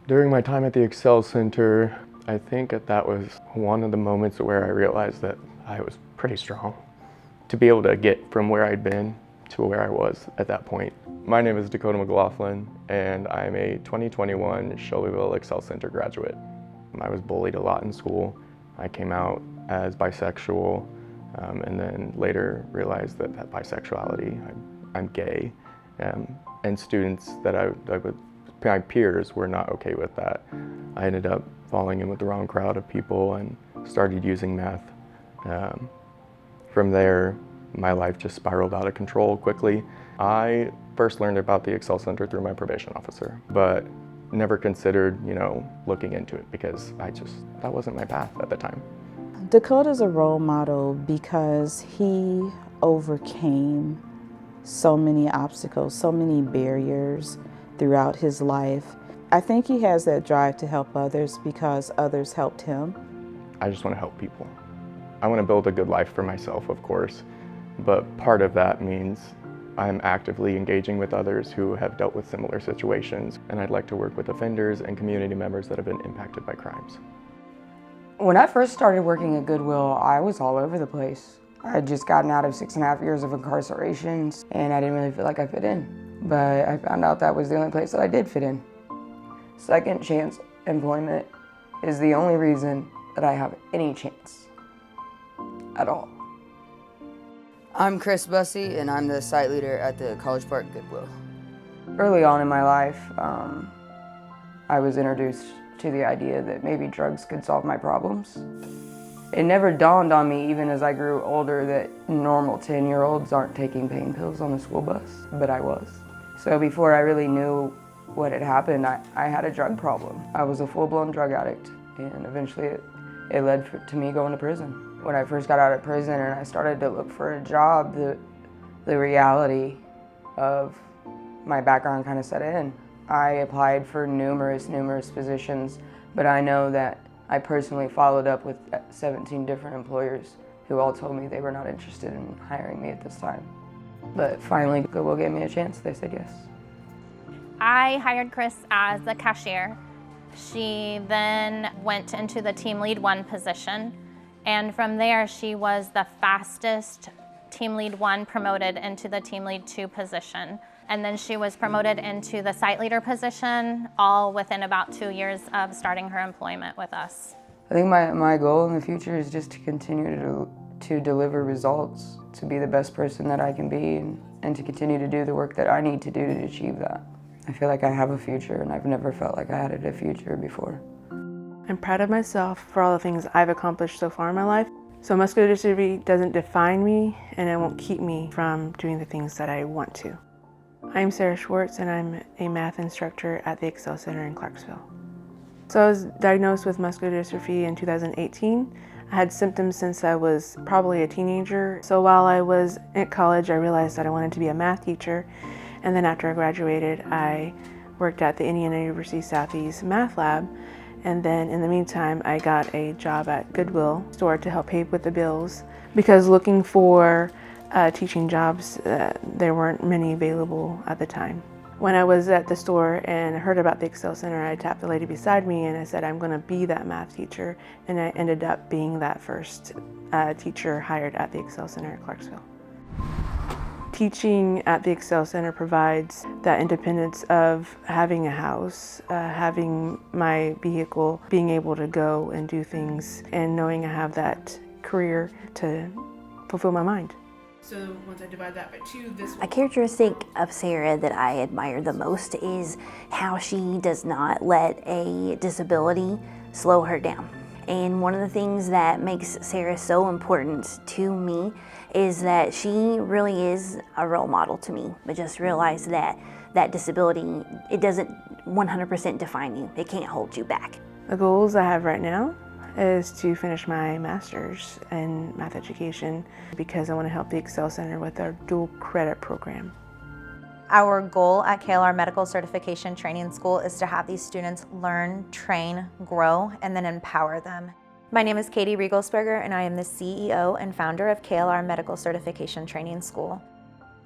During my time at the Excel Center, I think that was one of the moments where I realized that I was pretty strong to be able to get from where I'd been to where I was at that point. My name is Dakota McLaughlin, and I'm a 2021 Shelbyville Excel Center graduate. I was bullied a lot in school. I came out as bisexual, and then later realized that bisexuality, I'm gay, and students that my peers were not okay with that. I ended up falling in with the wrong crowd of people and started using meth. From there, my life just spiraled out of control quickly. I first learned about the Excel Center through my probation officer, but never considered, looking into it because that wasn't my path at the time. Dakota's a role model because he overcame so many obstacles, so many barriers throughout his life. I think he has that drive to help others because others helped him. I just want to help people. I want to build a good life for myself, of course, but part of that means I'm actively engaging with others who have dealt with similar situations, and I'd like to work with offenders and community members that have been impacted by crimes. When I first started working at Goodwill, I was all over the place. I had just gotten out of 6.5 years of incarceration, and I didn't really feel like I fit in. But I found out that was the only place that I did fit in. Second chance employment is the only reason that I have any chance at all. I'm Chris Bussey, and I'm the site leader at the College Park Goodwill. Early on in my life, I was introduced to the idea that maybe drugs could solve my problems. It never dawned on me, even as I grew older, that normal 10-year-olds aren't taking pain pills on the school bus, but I was. So before I really knew what had happened, I had a drug problem. I was a full-blown drug addict, and eventually it led to me going to prison. When I first got out of prison and I started to look for a job, the reality of my background kind of set in. I applied for numerous positions, but I know that I personally followed up with 17 different employers who all told me they were not interested in hiring me at this time. But finally, Goodwill gave me a chance. They said yes. I hired Chris as a cashier. She then went into the Team Lead 1 position, and from there she was the fastest Team Lead 1 promoted into the Team Lead 2 position. And then she was promoted into the site leader position, all within about 2 years of starting her employment with us. I think my goal in the future is just to continue to deliver results, to be the best person that I can be, and to continue to do the work that I need to do to achieve that. I feel like I have a future, and I've never felt like I had a future before. I'm proud of myself for all the things I've accomplished so far in my life. So muscular dystrophy doesn't define me, and it won't keep me from doing the things that I want to. I'm Sarah Schwartz, and I'm a math instructor at the Excel Center in Clarksville. So I was diagnosed with muscular dystrophy in 2018. I had symptoms since I was probably a teenager. So while I was at college, I realized that I wanted to be a math teacher. And then after I graduated, I worked at the Indiana University Southeast Math Lab. And then in the meantime, I got a job at Goodwill store to help pay with the bills. Because looking for teaching jobs, there weren't many available at the time. When I was at the store and heard about the Excel Center, I tapped the lady beside me and I said, I'm going to be that math teacher. And I ended up being that first teacher hired at the Excel Center at Clarksville. Teaching at the Excel Center provides that independence of having a house, having my vehicle, being able to go and do things, and knowing I have that career to fulfill my mind. So once I divide that by 2, this A characteristic of Sarah that I admire the most is how she does not let a disability slow her down. And one of the things that makes Sarah so important to me is that she really is a role model to me, but just realize that that disability, it doesn't 100% define you. It can't hold you back. The goals I have right now is to finish my master's in math education because I want to help the Excel Center with our dual credit program. Our goal at KLR Medical Certification Training School is to have these students learn, train, grow, and then empower them. My name is Katie Riegelsberger, and I am the CEO and founder of KLR Medical Certification Training School.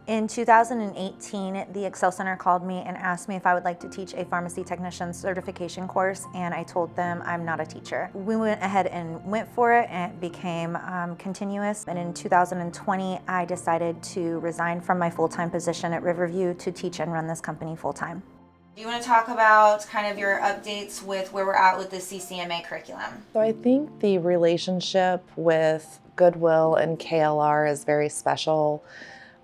In 2018, the Excel Center called me and asked me if I would like to teach a pharmacy technician certification course, and I told them I'm not a teacher. We went ahead and went for it, and it became continuous. And in 2020, I decided to resign from my full-time position at Riverview to teach and run this company full-time. Do you want to talk about kind of your updates with where we're at with the CCMA curriculum? So I think the relationship with Goodwill and KLR is very special.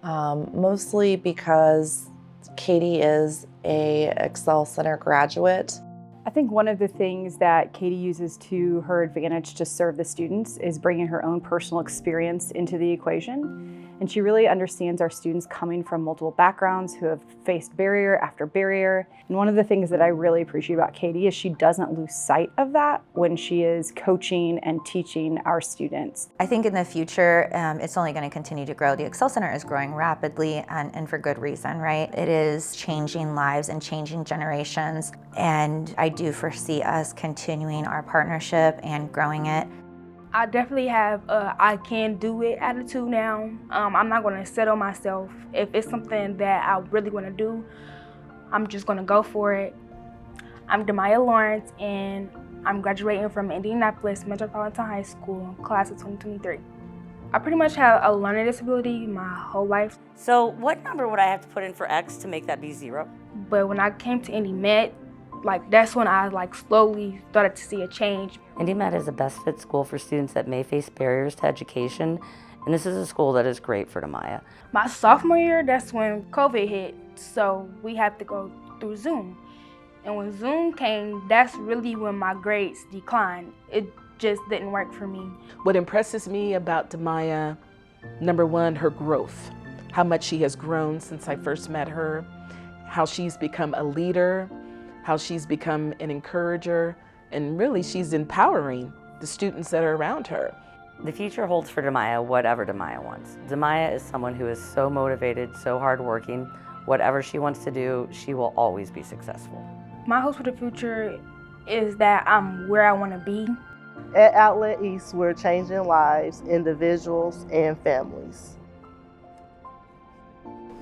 Mostly because Katie is a Excel Center graduate. I think one of the things that Katie uses to her advantage to serve the students is bringing her own personal experience into the equation. And she really understands our students coming from multiple backgrounds who have faced barrier after barrier. And one of the things that I really appreciate about Katie is she doesn't lose sight of that when she is coaching and teaching our students. I think in the future, it's only going to continue to grow. The Excel Center is growing rapidly and for good reason, right? It is changing lives and changing generations. And I do foresee us continuing our partnership and growing it. I definitely have a I can do it attitude now. I'm not going to settle myself. If it's something that I really want to do, I'm just going to go for it. I'm Demaya Lawrence, and I'm graduating from Indianapolis Metropolitan High School, class of 2023. I pretty much have a learning disability my whole life. So what number would I have to put in for X to make that be 0? But when I came to Indy Met, that's when I slowly started to see a change. Indy Met is a best fit school for students that may face barriers to education, and this is a school that is great for Demaya. My sophomore year, that's when COVID hit, so we had to go through Zoom. And when Zoom came, that's really when my grades declined. It just didn't work for me. What impresses me about Demaya, number one, her growth, how much she has grown since I first met her, how she's become a leader, how she's become an encourager, and really she's empowering the students that are around her. The future holds for Demaya whatever Demaya wants. Demaya is someone who is so motivated, so hardworking. Whatever she wants to do, she will always be successful. My hopes for the future is that I'm where I want to be. At Outlet East, we're changing lives, individuals, and families.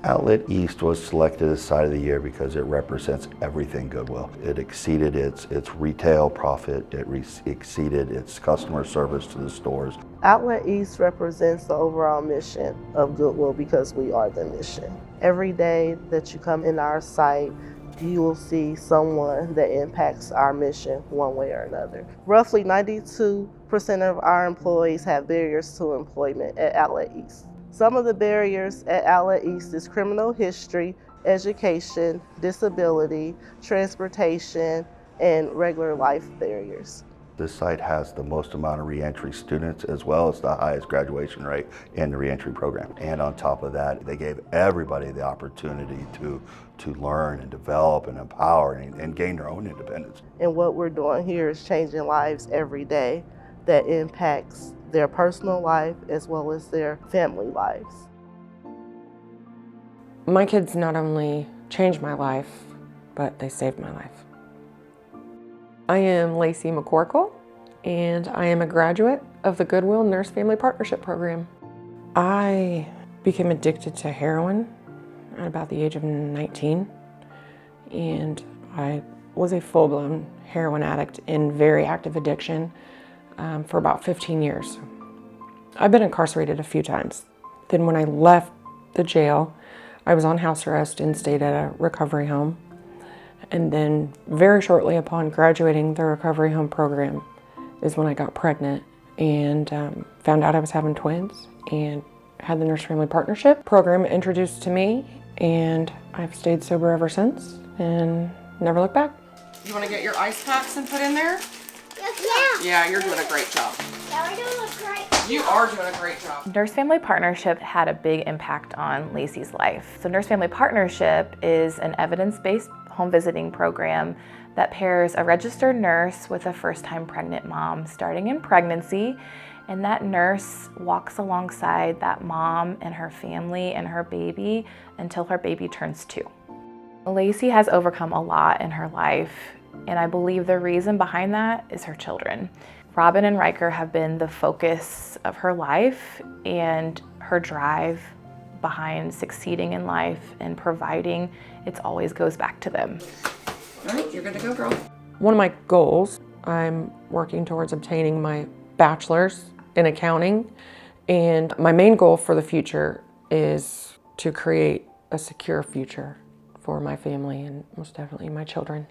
Outlet East was selected as Site of the Year because it represents everything Goodwill. It exceeded its retail profit, it exceeded its customer service to the stores. Outlet East represents the overall mission of Goodwill because we are the mission. Every day that you come in our site, you will see someone that impacts our mission one way or another. Roughly 92% of our employees have barriers to employment at Outlet East. Some of the barriers at Outlet East is criminal history, education, disability, transportation, and regular life barriers. This site has the most amount of reentry students as well as the highest graduation rate in the reentry program. And on top of that, they gave everybody the opportunity to learn and develop and empower and gain their own independence. And what we're doing here is changing lives every day that impacts their personal life as well as their family lives. My kids not only changed my life, but they saved my life. I am Lacey McCorkle, and I am a graduate of the Goodwill Nurse Family Partnership Program. I became addicted to heroin at about the age of 19, and I was a full-blown heroin addict in very active addiction for about 15 years. I've been incarcerated a few times. Then when I left the jail, I was on house arrest and stayed at a recovery home. And then very shortly upon graduating the recovery home program is when I got pregnant and found out I was having twins and had the Nurse Family Partnership program introduced to me, and I've stayed sober ever since and never looked back. You want to get your ice packs and put in there? Yeah. Yeah, you're doing a great job. Yeah, we're doing a great job. You are doing a great job. Nurse Family Partnership had a big impact on Lacey's life. So Nurse Family Partnership is an evidence-based home visiting program that pairs a registered nurse with a first-time pregnant mom starting in pregnancy, and that nurse walks alongside that mom and her family and her baby until her baby turns 2. Lacey has overcome a lot in her life, and I believe the reason behind that is her children. Robin and Riker have been the focus of her life, and her drive behind succeeding in life and providing, it always goes back to them. All right, you're good to go, girl. One of my goals, I'm working towards obtaining my bachelor's in accounting, and my main goal for the future is to create a secure future for my family and most definitely my children.